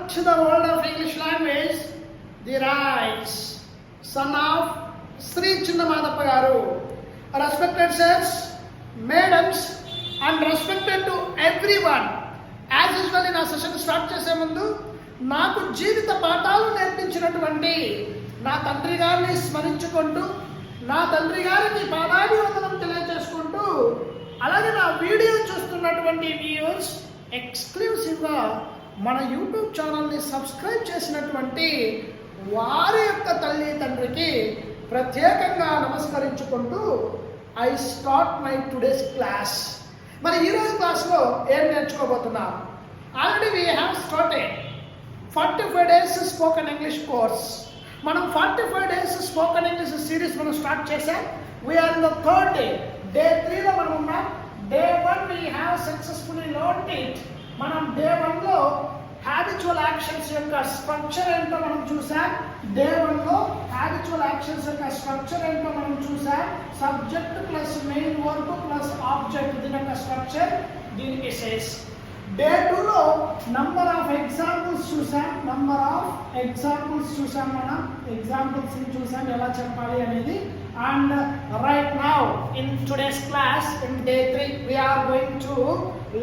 to the world of English language, the rise, son of Sri Chinnamadappa Garu. Respected sirs, madams, and respected to everyone. As usual in our session start చేసే ముందు నాకు జీవిత పాఠాలు నేర్పించినటువంటి నా తండ్రి గారిని స్మరించుకుంటూ నా తండ్రి గారికి పాదాభివందనం తెలియజేసుకుంటూ అలాగే నా వీడియో చూస్తున్నటువంటి వ్యూవర్స్ ఎక్స్క్లూసివ్గా మన యూట్యూబ్ ఛానల్ని సబ్స్క్రైబ్ చేసినటువంటి వారి యొక్క తల్లి తండ్రికి ప్రత్యేకంగా నమస్కరించుకుంటూ I start my today's class. మరి ఈరోజు క్లాస్లో ఏం నేర్చుకోబోతున్నాం? Already we have started 45 days spoken English course. మనం 45 days స్పోకెన్ ఇంగ్లీష్ సిరీస్ మనం స్టార్ట్ చేసాం. We are in the third day. Day 3లో మనం ఉన్నాం. Day 1 we have successfully learned it. మనం డే 1లో హ్యాబిచువల్ యాక్షన్స్ యొక్క స్ట్రక్చర్ ఏంటో మనం చూసాం. డే 1లో హ్యాబిచువల్ యాక్షన్స్ యొక్క స్ట్రక్చర్ ఏంటో మనం చూసాం. Subject plus main verb plus object దీని యొక్క స్ట్రక్చర్, దీనికి సేస్. డే 2లో నంబర్ ఆఫ్ ఎగ్జాంపుల్స్ చూసాం. మనం ఎగ్జాంపుల్స్ చూసాం ఎలా చెప్పాలి అనేది. And right now in today's class in day 3 we are going to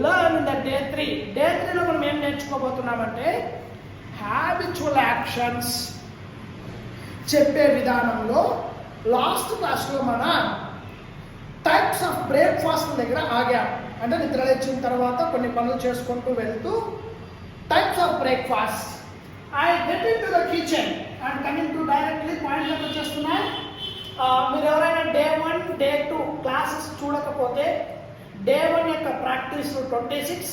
learn the day 3. Day 3లో మనం ఏం నేర్చుకోబోతున్నామంటే హ్యాబిచువల్ యాక్షన్స్ చెప్పే విధానంలో లాస్ట్ క్లాస్లో మనం టైప్స్ ఆఫ్ బ్రేక్ఫాస్ట్ దగ్గర ఆగాం. అంటే నిద్ర లేచిన తర్వాత కొన్ని పనులు చేసుకుంటూ వెళ్తూ types of breakfast. I get in to the kitchen and coming to directly పాయింట్లకు వచ్చేస్తున్నాయి. మీరు ఎవరైనా డే 1 డే 2 క్లాసెస్ చూడకపోతే డే 1 యొక్క ప్రాక్టీస్లు 26,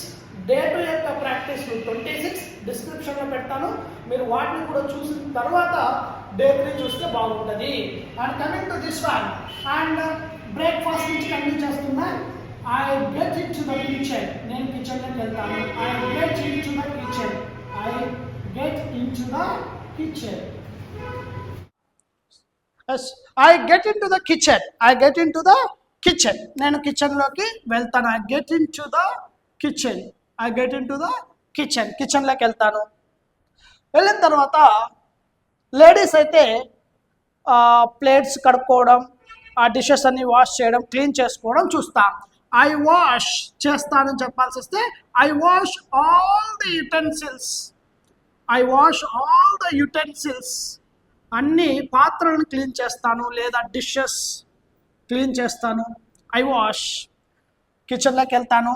డే 2 యొక్క ప్రాక్టీస్లు 26 డిస్క్రిప్షన్లో పెడతాను. మీరు వాటిని కూడా చూసిన తర్వాత డే 3 చూస్తే బాగుంటుంది. And coming to this one and breakfast నుంచి కంటిన్యూ చేస్తున్నా. I get in to the kitchen. నేను కిచెన్లోకి వెళ్తాను. I get in to the kitchen. I get into the kitchen. నేను కిచెన్లోకి వెళ్తాను. I get into the kitchen. కిచెన్లోకి వెళ్తాను. వెళ్ళిన తర్వాత లేడీస్ అయితే ప్లేట్స్ కడుక్కోవడం, ఆ డిషెస్ అన్ని వాష్ చేయడం, క్లీన్ చేసుకోవడం చూస్తాం. ఐ వాష్ చేస్తానని చెప్పాల్సి వస్తే I wash all the utensils. అన్ని పాత్రలను క్లీన్ చేస్తాను లేదా డిషెస్ క్లీన్ చేస్తాను. I wash. కిచెన్లోకి వెళ్తాను,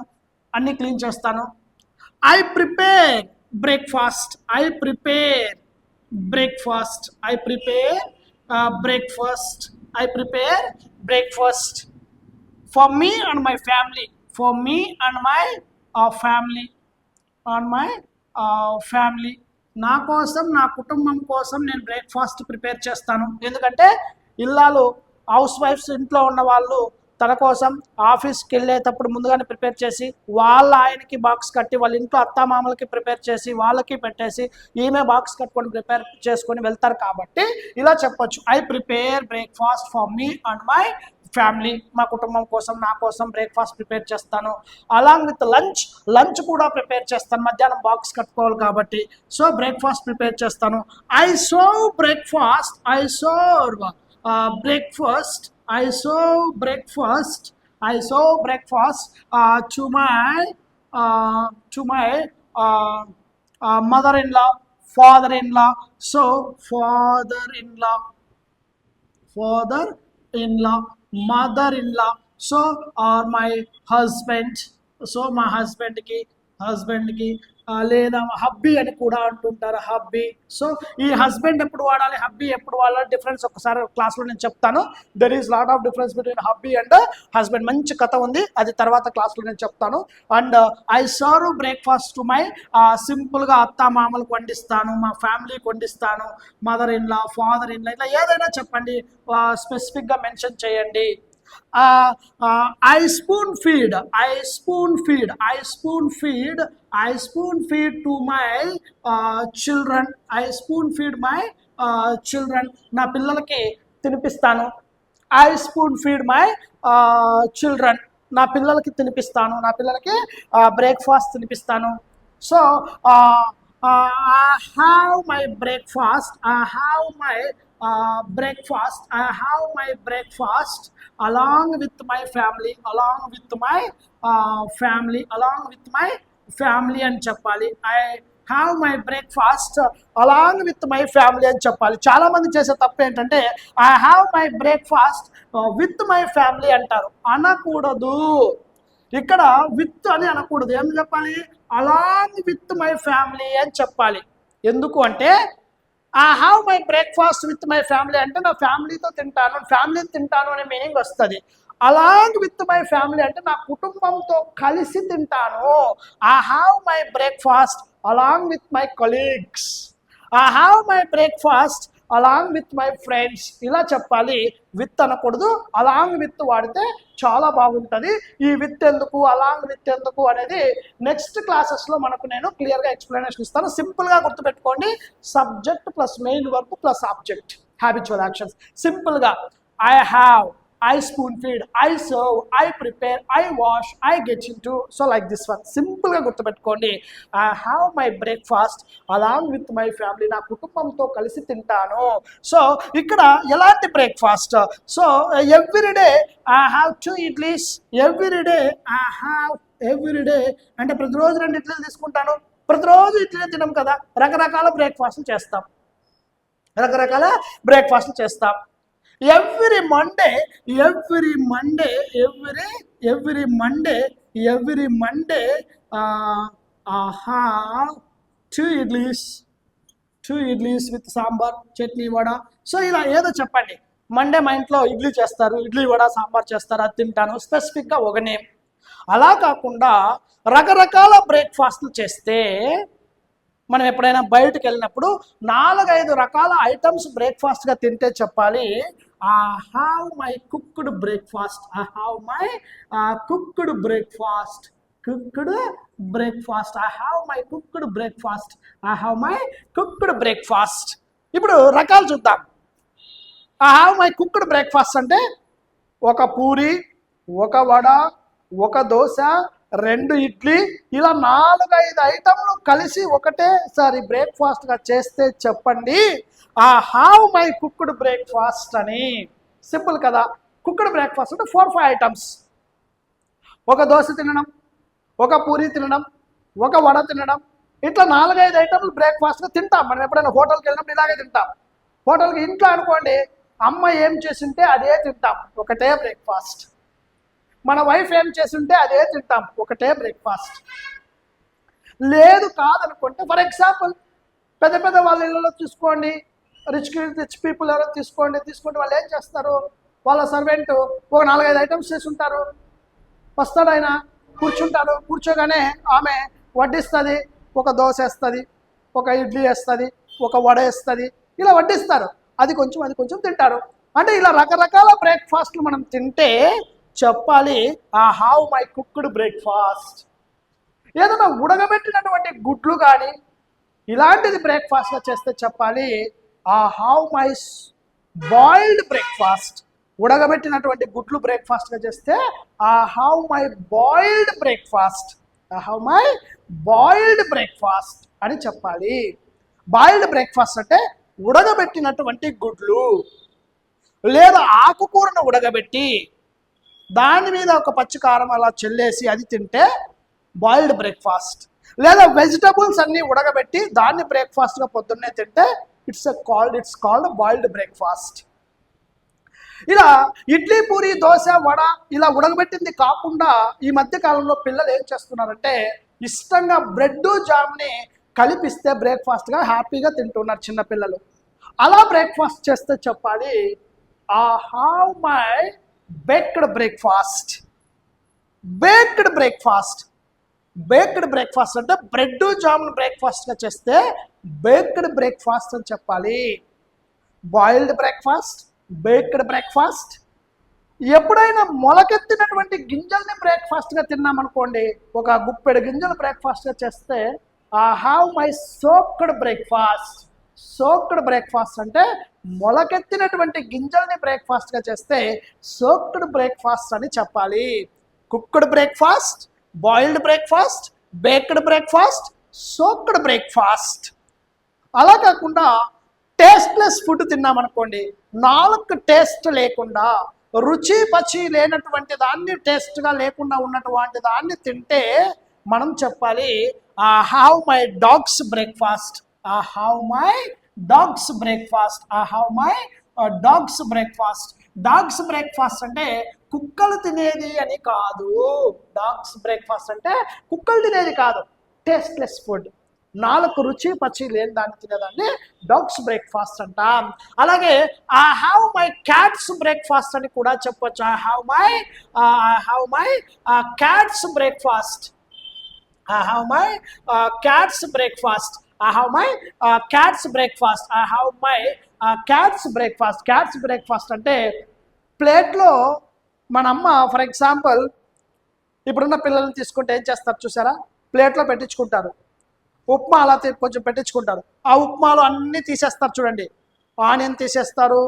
అన్ని క్లీన్ చేస్తాను. I prepare breakfast. for me and my family. నా కోసం, నా కుటుంబం కోసం నేను బ్రేక్ఫాస్ట్ ప్రిపేర్ చేస్తాను. ఎందుకంటే ఇల్లాలు హౌస్ వైఫ్స్ ఇంట్లో ఉన్న వాళ్ళు తన కోసం ఆఫీస్కి వెళ్ళేటప్పుడు ముందుగానే ప్రిపేర్ చేసి వాళ్ళ ఆయనకి బాక్స్ కట్టి వాళ్ళ ఇంట్లో అత్తామామలకి ప్రిపేర్ చేసి వాళ్ళకి పెట్టేసి ఈమె బాక్స్ కట్టుకొని ప్రిపేర్ చేసుకొని వెళ్తారు. కాబట్టి ఇలా చెప్పొచ్చు, I prepare breakfast for me and my family. మా కుటుంబం కోసం, నా కోసం బ్రేక్ఫాస్ట్ ప్రిపేర్ చేస్తాను. అలాంగ్ విత్ లంచ్ కూడా ప్రిపేర్ చేస్తాను. మధ్యాహ్నం బాక్స్ కట్టుకోవాలి కాబట్టి. సో బ్రేక్ఫాస్ట్ ప్రిపేర్ చేస్తాను. I serve breakfast to my mother-in-law, father-in-law. So father-in-law, mother-in-law. So my husband. So my husband ki లేదా హబ్బీ అని కూడా అంటుంటారు. హబ్బీ. సో ఈ హస్బెండ్ ఎప్పుడు వాడాలి, హబ్బీ ఎప్పుడు వాడాలి, డిఫరెన్స్ ఒకసారి క్లాస్లో నేను చెప్తాను. There is lot of difference between hubby and husband. మంచి కథ ఉంది, అది తర్వాత క్లాస్లో నేను చెప్తాను. And I serve breakfast to my సింపుల్గా అత్తామామలకు వండిస్తాను, మా ఫ్యామిలీకి వండిస్తాను. మదర్-ఇన్-లా, ఫాదర్-ఇన్-లా, ఇట్లా ఏదైనా చెప్పండి, స్పెసిఫిక్గా మెన్షన్ చేయండి. I spoon feed to my children. నా పిల్లలకి తినిపిస్తాను. I spoon feed my children. నా పిల్లలకి బ్రేక్ఫాస్ట్ తినిపిస్తాను. So I have my breakfast. I have my breakfast. I have my breakfast along with my family. Along with my family. Along with my family అని చెప్పాలి. I have my breakfast along with my family అని చెప్పాలి. చాలా మంది చేసే తప్పు ఏంటంటే I have my breakfast with my family అంటారు. అనకూడదు. ఇక్కడ విత్ అని అనకూడదు. ఏం చెప్పాలి? అలాంగ్ విత్ మై ఫ్యామిలీ అని చెప్పాలి. ఎందుకు అంటే I have my breakfast with my family అంటే నా ఫ్యామిలీతో తింటాను అనే మీనింగ్ వస్తుంది. అలాంగ్ విత్ మై ఫ్యామిలీ అంటే నా కుటుంబంతో కలిసి తింటాను. I have my breakfast along with my colleagues. I have my breakfast along with my friends. ఇలా చెప్పాలి. విత్ అనకూడదు. అలాంగ్ విత్ వాడితే చాలా బాగుంటుంది. ఈ విత్ ఎందుకు, అలాంగ్ విత్ ఎందుకు అనేది నెక్స్ట్ క్లాసెస్లో మనకు నేను క్లియర్గా ఎక్స్ప్లెనేషన్ ఇస్తాను. సింపుల్గా గుర్తుపెట్టుకోండి. Subject plus main verb plus object, habitual actions. సింపుల్గా I have, I spoon feed, I serve, I prepare, I wash, I get into. So like this one. Simple గా గుర్తుపెట్టుకోండి. I have my breakfast along with my family. నా కుటుంబంతో కలిసి తింటాను. So ఇక్కడ ఎలాంటి breakfast? So every day I have 2 idlis. Every day I have, every day అంటే ప్రతిరోజు 2 ఇడ్లీలు తీసుకుంటాను. ప్రతిరోజు ఇడ్లీ తినం కదా, రకరకాల బ్రేక్ఫాస్ట్లు చేస్తాం. Every Monday, have 2 idlis with sambar, chutney, vada. So ఇలా ఏదో చెప్పండి. మండే మా ఇంట్లో ఇడ్లీ చేస్తారు, ఇడ్లీ వడ సాంబార్ చేస్తారు, అది తింటాను. స్పెసిఫిక్గా ఒక నేమ్. అలా కాకుండా రకరకాల బ్రేక్ఫాస్ట్లు చేస్తే మనం ఎప్పుడైనా బయటకు వెళ్ళినప్పుడు 4-5 రకాల ఐటమ్స్ బ్రేక్ఫాస్ట్గా తింటే చెప్పాలి I have my cooked breakfast. I have my cooked breakfast. I have my cooked breakfast. I have my cooked breakfast. ఇప్పుడు రకాలు చూద్దాం. I have my cooked breakfast అంటే ఒక పూరి, ఒక వడ, ఒక దోశ, 2 ఇడ్లీ, ఇలా 4-5 ఐటమ్లు కలిసి ఒకటేసారి బ్రేక్ఫాస్ట్గా చేస్తే చెప్పండి I have my cooked breakfast అని. సింపుల్ కదా. కుక్డ్ బ్రేక్ఫాస్ట్ అంటే 4-5 ఐటమ్స్. ఒక దోశ తినడం, ఒక పూరి తినడం, ఒక వడ తినడం, ఇట్లా 4-5 ఐటమ్లు బ్రేక్ఫాస్ట్గా తింటాం. మనం ఎప్పుడైనా హోటల్కి వెళ్ళినప్పుడు ఇలాగే తింటాం. హోటల్కి ఇంట్లో అనుకోండి అమ్మ ఏం చేసింటే అదే తింటాం, ఒకటే బ్రేక్ఫాస్ట్. మన వైఫ్ ఏం చేస్తుంటే అదే తింటాం, ఒకటే బ్రేక్ఫాస్ట్. లేదు కాదనుకుంటే ఫర్ ఎగ్జాంపుల్ పెద్ద వాళ్ళ ఇళ్ళలో తీసుకోండి, రిచ్ పీపుల్ ఎవరో తీసుకుంటే వాళ్ళు ఏం చేస్తారు, వాళ్ళ సర్వెంట్ ఒక 4-5 ఐటమ్స్ చేసి ఉంటారు. వస్తాడు ఆయన, కూర్చోగానే ఆమె వడ్డిస్తుంది. ఒక దోశ వేస్తుంది, ఒక ఇడ్లీ వేస్తుంది, ఒక వడ వేస్తుంది, ఇలా వడ్డిస్తారు. అది కొంచెం తింటారు. అంటే ఇలా రకరకాల బ్రేక్ఫాస్ట్లు మనం తింటే చెప్పాలి I have my cooked breakfast. ఏదైనా ఉడకబెట్టినటువంటి గుడ్లు కానీ ఇలాంటిది బ్రేక్ఫాస్ట్గా చేస్తే చెప్పాలి I have my boiled breakfast. ఉడకబెట్టినటువంటి గుడ్లు బ్రేక్ఫాస్ట్గా చేస్తే I have my boiled breakfast. I have my boiled breakfast అని చెప్పాలి. బాయిల్డ్ బ్రేక్ఫాస్ట్ అంటే ఉడకబెట్టినటువంటి గుడ్లు లేదా ఆకుకూరను ఉడకబెట్టి దాని మీద ఒక పచ్చి కారం అలా చెల్లేసి అది తింటే బాయిల్డ్ బ్రేక్ఫాస్ట్. లేదా వెజిటబుల్స్ అన్నీ ఉడకబెట్టి దాన్ని బ్రేక్ఫాస్ట్గా పొద్దున్నే తింటే ఇట్స్ కాల్డ్ బాయిల్డ్ బ్రేక్ఫాస్ట్. ఇలా ఇడ్లీ, పూరి, దోశ, వడ ఇలా ఉడకబెట్టింది కాకుండా ఈ మధ్య కాలంలో పిల్లలు ఏం చేస్తున్నారంటే ఇష్టంగా బ్రెడ్ జామ్ని కలిపిస్తే బ్రేక్ఫాస్ట్గా హ్యాపీగా తింటున్నారు చిన్నపిల్లలు. అలా బ్రేక్ఫాస్ట్ చేస్తే చెప్పాలి I have my baked breakfast. Baked breakfast అంటే బ్రెడ్ జామ్ను బ్రేక్ఫాస్ట్గా చేస్తే బేక్డ్ బ్రేక్ఫాస్ట్ అని చెప్పాలి. Boiled breakfast, baked breakfast. ఎప్పుడైనా మొలకెత్తినటువంటి గింజల్ని బ్రేక్ఫాస్ట్గా తిన్నామనుకోండి, ఒక గుప్పెడు గింజలు బ్రేక్ఫాస్ట్గా చేస్తే I have my soaked breakfast. Soaked breakfast అంటే మొలకెత్తినటువంటి గింజల్ని బ్రేక్ఫాస్ట్గా చేస్తే సోక్డ్ బ్రేక్ఫాస్ట్ అని చెప్పాలి. Cooked breakfast, boiled breakfast, baked breakfast, soaked breakfast. అలా కాకుండా టేస్ట్లెస్ ఫుడ్ తిన్నామనుకోండి, నాలుగు టేస్ట్ లేకుండా, రుచి పచి లేనటువంటి దాన్ని, టేస్ట్గా లేకుండా ఉన్నటువంటి దాన్ని తింటే మనం చెప్పాలి have my dogs breakfast, have my dogs breakfast, have my dogs breakfast. Dogs breakfast అంటే కుక్కలు తినేది అని కాదు. డాగ్స్ బ్రేక్ఫాస్ట్ అంటే కుక్కలు తినేది కాదు, టేస్ట్లెస్ ఫుడ్, నాలుగు రుచి పచ్చి లేని దాన్ని తినేదాన్ని డాగ్స్ బ్రేక్ఫాస్ట్ అంటాం. అలాగే I have my cats breakfast అని కూడా చెప్పొచ్చు. I have my cats breakfast, I have my cat's breakfast. I have my cat's breakfast. I have my cat's breakfast. Cat's breakfast అంటే ప్లేట్లో మన అమ్మ ఫర్ ఎగ్జాంపుల్ ఇప్పుడున్న పిల్లల్ని తీసుకుంటే ఏం చేస్తారు చూసారా, ప్లేట్లో పెట్టించుకుంటారు, ఉప్మా అలా కొంచెం పెట్టించుకుంటారు. ఆ ఉప్మాలో అన్నీ తీసేస్తారు చూడండి, ఆనియన్ తీసేస్తారు,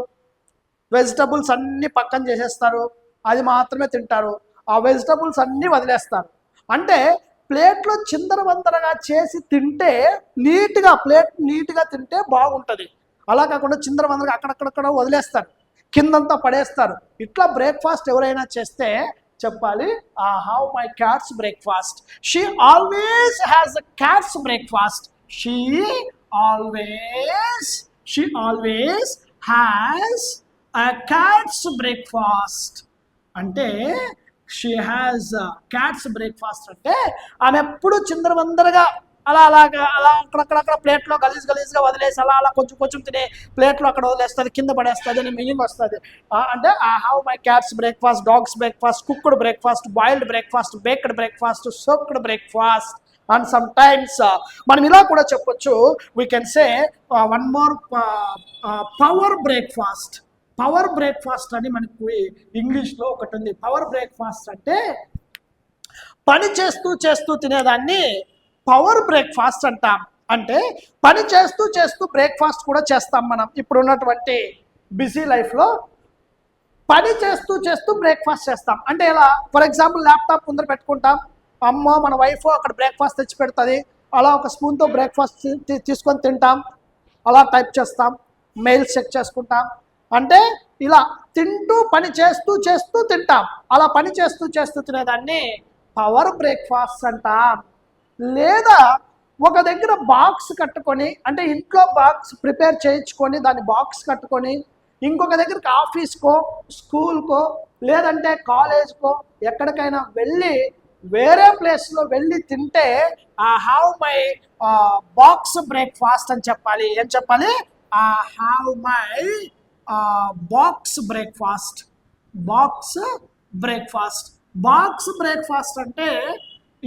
వెజిటబుల్స్ అన్నీ పక్కన చేసేస్తారు, అది మాత్రమే తింటారు, ఆ వెజిటబుల్స్ అన్నీ వదిలేస్తారు. అంటే ప్లేట్లో చిందరవందరగా చేసి తింటే నీట్గా, ప్లేట్ నీట్గా తింటే బాగుంటుంది. అలా కాకుండా చిందరవందరగా అక్కడక్కడక్కడ వదిలేస్తారు, కిందంతా పడేస్తారు. ఇట్లా బ్రేక్ఫాస్ట్ ఎవరైనా చేస్తే చెప్పాలి have my cats breakfast. She always has a cats breakfast. She always has a cats breakfast. అంటే షీ హ్యాస్ క్యాట్స్ బ్రేక్ఫాస్ట్ అంటే ఆమె ఎప్పుడు చిందరవందరగా అలా అక్కడక్కడ ప్లేట్లో గలీజ్గా వదిలేసి అలా కొంచెం తినే ప్లేట్లో అక్కడ వదిలేస్తుంది, కింద పడేస్తుంది అని మీనింగ్ వస్తుంది. అంటే I have my cats breakfast, dogs breakfast, cooked breakfast, boiled breakfast, baked breakfast, soaked breakfast. And some times మనం ఇలా కూడా చెప్పొచ్చు, we can say one more power breakfast. Power breakfast అని మనకు ఇంగ్లీష్లో ఒకటి ఉంది. పవర్ బ్రేక్ఫాస్ట్ అంటే పని చేస్తూ తినేదాన్ని పవర్ బ్రేక్ఫాస్ట్ అంటాం. అంటే పని చేస్తూ బ్రేక్ఫాస్ట్ కూడా చేస్తాం మనం. ఇప్పుడు ఉన్నటువంటి బిజీ లైఫ్లో పని చేస్తూ బ్రేక్ఫాస్ట్ చేస్తాం. అంటే ఎలా, ఫర్ ఎగ్జాంపుల్ ల్యాప్టాప్ ముందర పెట్టుకుంటాం, అమ్మ మన వైఫ్ అక్కడ బ్రేక్ఫాస్ట్ తెచ్చి పెడుతుంది, అలా ఒక స్పూన్తో బ్రేక్ఫాస్ట్ తీసుకొని తింటాం, అలా టైప్ చేస్తాం, మెయిల్స్ చెక్ చేసుకుంటాం. అంటే ఇలా తింటూ పని చేస్తూ తింటాం. అలా పని చేస్తూ తినేదాన్ని పవర్ బ్రేక్ఫాస్ట్ అంటాం. లేదా ఒక దగ్గర బాక్స్ కట్టుకొని, అంటే ఇంట్లో బాక్స్ ప్రిపేర్ చేయించుకొని దాన్ని బాక్స్ కట్టుకొని ఇంకొక దగ్గరికి ఆఫీస్కో, స్కూల్కో, లేదంటే కాలేజ్కో ఎక్కడికైనా వెళ్ళి వేరే ప్లేస్లో వెళ్ళి తింటే I have my box breakfast అని చెప్పాలి. ఏం చెప్పాలి? I have my box breakfast. Box breakfast అంటే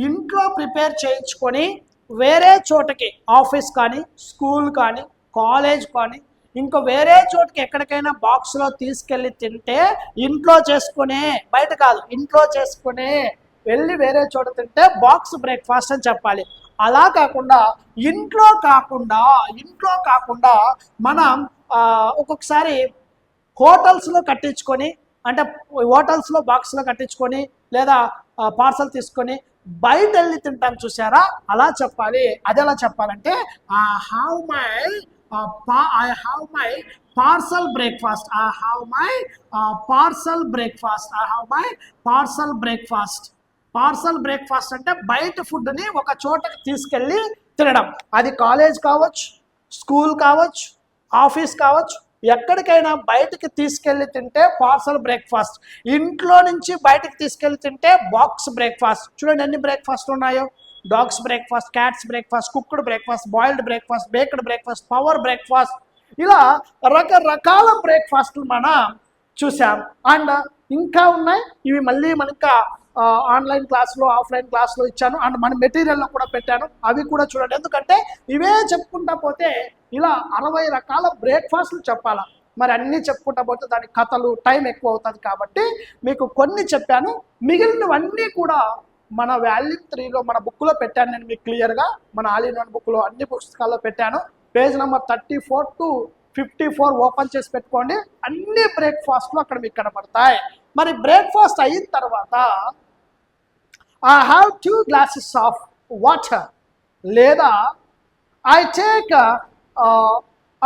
ఇంట్లో ప్రిపేర్ చేయించుకొని వేరే చోటకి, ఆఫీస్ కానీ, స్కూల్ కానీ, కాలేజ్ కానీ, ఇంకో వేరే చోటుకి ఎక్కడికైనా బాక్స్లో తీసుకెళ్ళి తింటే, ఇంట్లో చేసుకునే, బయట కాదు, ఇంట్లో చేసుకునే వెళ్ళి వేరే చోట తింటే బాక్స్ బ్రేక్ఫాస్ట్ అని చెప్పాలి. అలా కాకుండా ఇంట్లో కాకుండా మనం ఒక్కొక్కసారి హోటల్స్లో కట్టించుకొని, అంటే హోటల్స్లో బాక్స్లో కట్టించుకొని లేదా పార్సల్ తీసుకొని బయట వెళ్ళి తింటాం చూసారా, అలా చెప్పాలి. అది ఎలా చెప్పాలంటే I have my parcel breakfast. I have my parcel breakfast. Parcel breakfast అంటే బయట ఫుడ్ని ఒక చోటకి తీసుకెళ్ళి తినడం. అది కాలేజ్ కావచ్చు, స్కూల్ కావచ్చు, ఆఫీస్ కావచ్చు, ఎక్కడికైనా బయటికి తీసుకెళ్ళి తింటే పార్సల్ బ్రేక్ఫాస్ట్. ఇంట్లో నుంచి బయటికి తీసుకెళ్ళి తింటే బాక్స్ బ్రేక్ఫాస్ట్. చూడండి ఎన్ని బ్రేక్ఫాస్ట్ ఉన్నాయో: dogs breakfast, cats breakfast, cooked breakfast, boiled breakfast, baked breakfast, power breakfast. ఇలా రకరకాల బ్రేక్ఫాస్ట్లు మనం చూసాం. అండ్ ఇంకా ఉన్నాయి, ఇవి మళ్ళీ మనకు ఆన్లైన్ క్లాస్లో, ఆఫ్లైన్ క్లాస్లో ఇచ్చాను, అండ్ మన మెటీరియల్లో కూడా పెట్టాను, అవి కూడా చూడండి. ఎందుకంటే ఇవే చెప్పుకుంటా పోతే ఇలా 60 రకాల బ్రేక్ఫాస్ట్లు చెప్పాలా. మరి అన్నీ చెప్పుకుంటా పోతే దానికి కథలు, టైం ఎక్కువ అవుతుంది. కాబట్టి మీకు కొన్ని చెప్పాను, మిగిలినవన్నీ కూడా మన వాల్యూమ్ 3లో మన బుక్లో పెట్టాను నేను మీకు క్లియర్గా. మన ఆల్ ఇన్ వన్ బుక్లో అన్ని పుస్తకాల్లో పెట్టాను. పేజ్ నెంబర్ 34 to 54 ఓపెన్ చేసి పెట్టుకోండి. అన్ని బ్రేక్ఫాస్ట్లు అక్కడ మీకు కనపడతాయి. మరి బ్రేక్ఫాస్ట్ అయిన తర్వాత I have 2 glasses of water. లేదా I take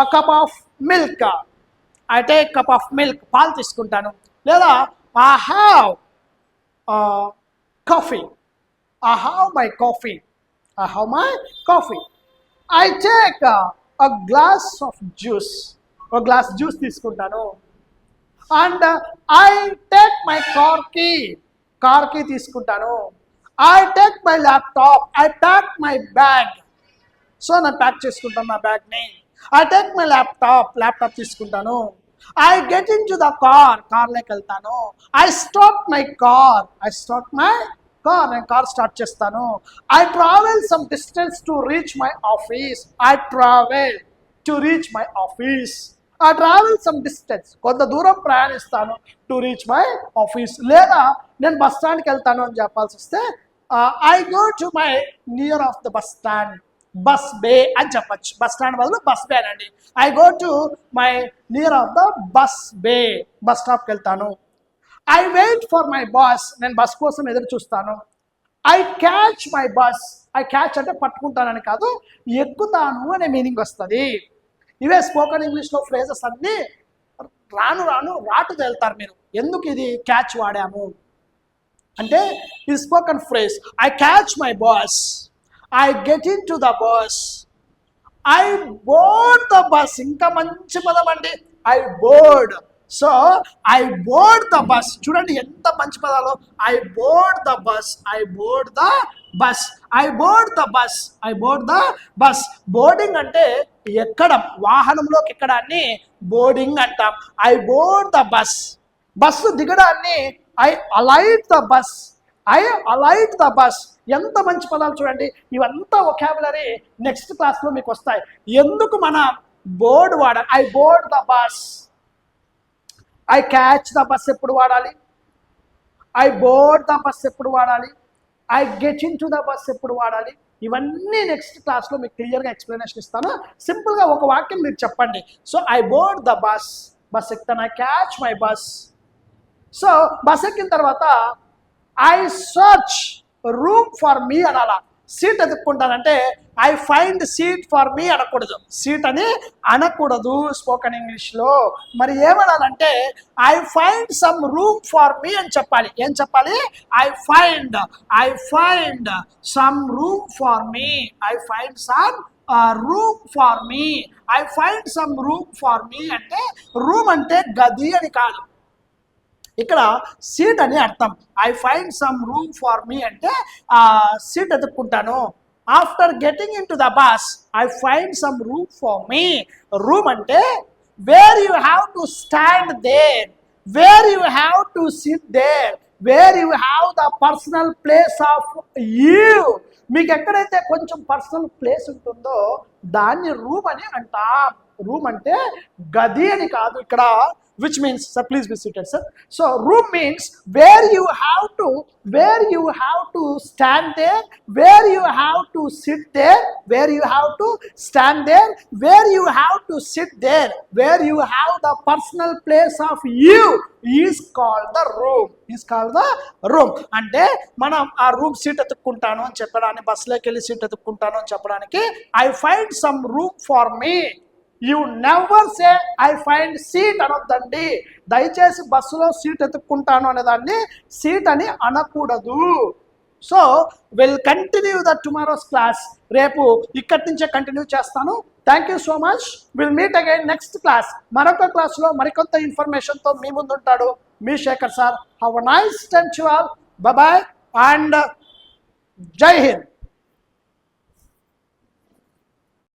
a cup of milk. I take cup of milk. పాలు తీసుకుంటాను. లేదా I have coffee. I have my coffee. I have my coffee. I take a glass of juice. ఒక glass juice తీసుకుంటాను. And I take my car key. Car key తీసుకుంటాను. I take my laptop. I pack my bag. So నేను pack చేసుకుంటాను నా బ్యాగ్ని. I take my laptop తీసుకుంటాను. I get into the కార్లోకి వెళ్తాను. I start my car. నేను car start చేస్తాను. I travel some distance to reach my office. I travel some distance. కొంత దూరం ప్రయాణిస్తాను to reach my office. లేదా నేను బస్ స్టాండ్కి వెళ్తాను అని చెప్పాల్సి వస్తే I go to my near of the bus stand. Bus bay అని చెప్పచ్చు. బస్ స్టాండ్ బదులు బస్ బే అనండి. I go to my near of the bus bay. Bus స్టాప్కి వెళ్తాను. I wait for my bus. నేను బస్ కోసం ఎదురు చూస్తాను. I catch my bus. I catch అంటే పట్టుకుంటానని కాదు, ఎక్కుతాను అనే మీనింగ్ వస్తుంది. ఇవే స్పోకెన్ ఇంగ్లీష్లో ఫ్రేజెస్ అన్నీ రాను రాటు తేలుతారు మీరు. ఎందుకు ఇది క్యాచ్ వాడాము అంటే ఇది spoken phrase. I catch my bus. I get into the bus. I board the bus. ఇంకా మంచి పదం అండి. I board. So I board the bus. చూడండి ఎంత మంచి పదాలు. I board the bus. Boarding అంటే ఎక్కడం, వాహనంలోకి ఎక్కడాన్ని బోర్డింగ్ అంటాం. I board the bus. Bus దిగడాన్ని I alight the bus. ఎంత మంచి పదాలు చూడండి. ఇవంతా వొకాబులరీ నెక్స్ట్ క్లాస్లో మీకు వస్తాయి. ఎందుకు మన బోర్డ్ వాడాలి? I board the bus. I catch the bus ఎప్పుడు వాడాలి? ఐ బోర్డ్ ద బస్ ఎప్పుడు వాడాలి? I get in to the bus ఎప్పుడు వాడాలి? ఇవన్నీ నెక్స్ట్ క్లాస్లో మీకు క్లియర్గా ఎక్స్ప్లెనేషన్ ఇస్తాను. సింపుల్గా ఒక వాక్యం మీరు చెప్పండి. So I board the bus. Bus ఎక్కుతాను. I catch my bus. So bus ఎక్కిన తర్వాత I search room for me అనాలా. సీట్ ఎదుక్కుంటానంటే I find seat for me అనకూడదు. సీట్ అని అనకూడదు స్పోకెన్ ఇంగ్లీష్లో. మరి ఏమనాలంటే I find some room for me అని చెప్పాలి. ఏం చెప్పాలి? I find some room for me. I find some room for me అంటే రూమ్ అంటే గది అని కాదు, ఇక్కడ సీట్ అని అర్థం. I find some room for me అంటే సీట్ ఎదుక్కుంటాను. After getting in to the bus I find some room for me. Room అంటే where you have to stand there, where you have to sit there, where you have the personal place of you. మీకు ఎక్కడైతే కొంచెం personal place ఉంటుందో దాన్ని room అని అంటాం. Room అంటే గది అని కాదు ఇక్కడ. Which means, sir, please be seated, sir. So room means where you have to stand there, where you have to sit there, where you have to stand there, where you have to sit there, where you have the personal place of you is called the room. అంటే మనం ఆ room seat ఎత్తుక్కుంటాను అని చెప్పడానికి, బస్సులోకి వెళ్ళి seat ఎత్తుక్కుంటాను అని చెప్పడానికి I find some room for me. You never say I find seat అనొద్దండి. దయచేసి బస్సులో సీట్ ఎత్తుక్కుంటాను అనేదాన్ని సీట్ అని అనకూడదు. So will continue the tomorrow's class. రేపు ఇక్కడి నుంచే కంటిన్యూ చేస్తాను. Thank you so much. Will meet again next class. మరొక క్లాస్లో మరికొంత ఇన్ఫర్మేషన్తో మీ ముందు ఉంటాడు మీ Shekhar sir. Have a nice time to all. Bye and Jai Hind.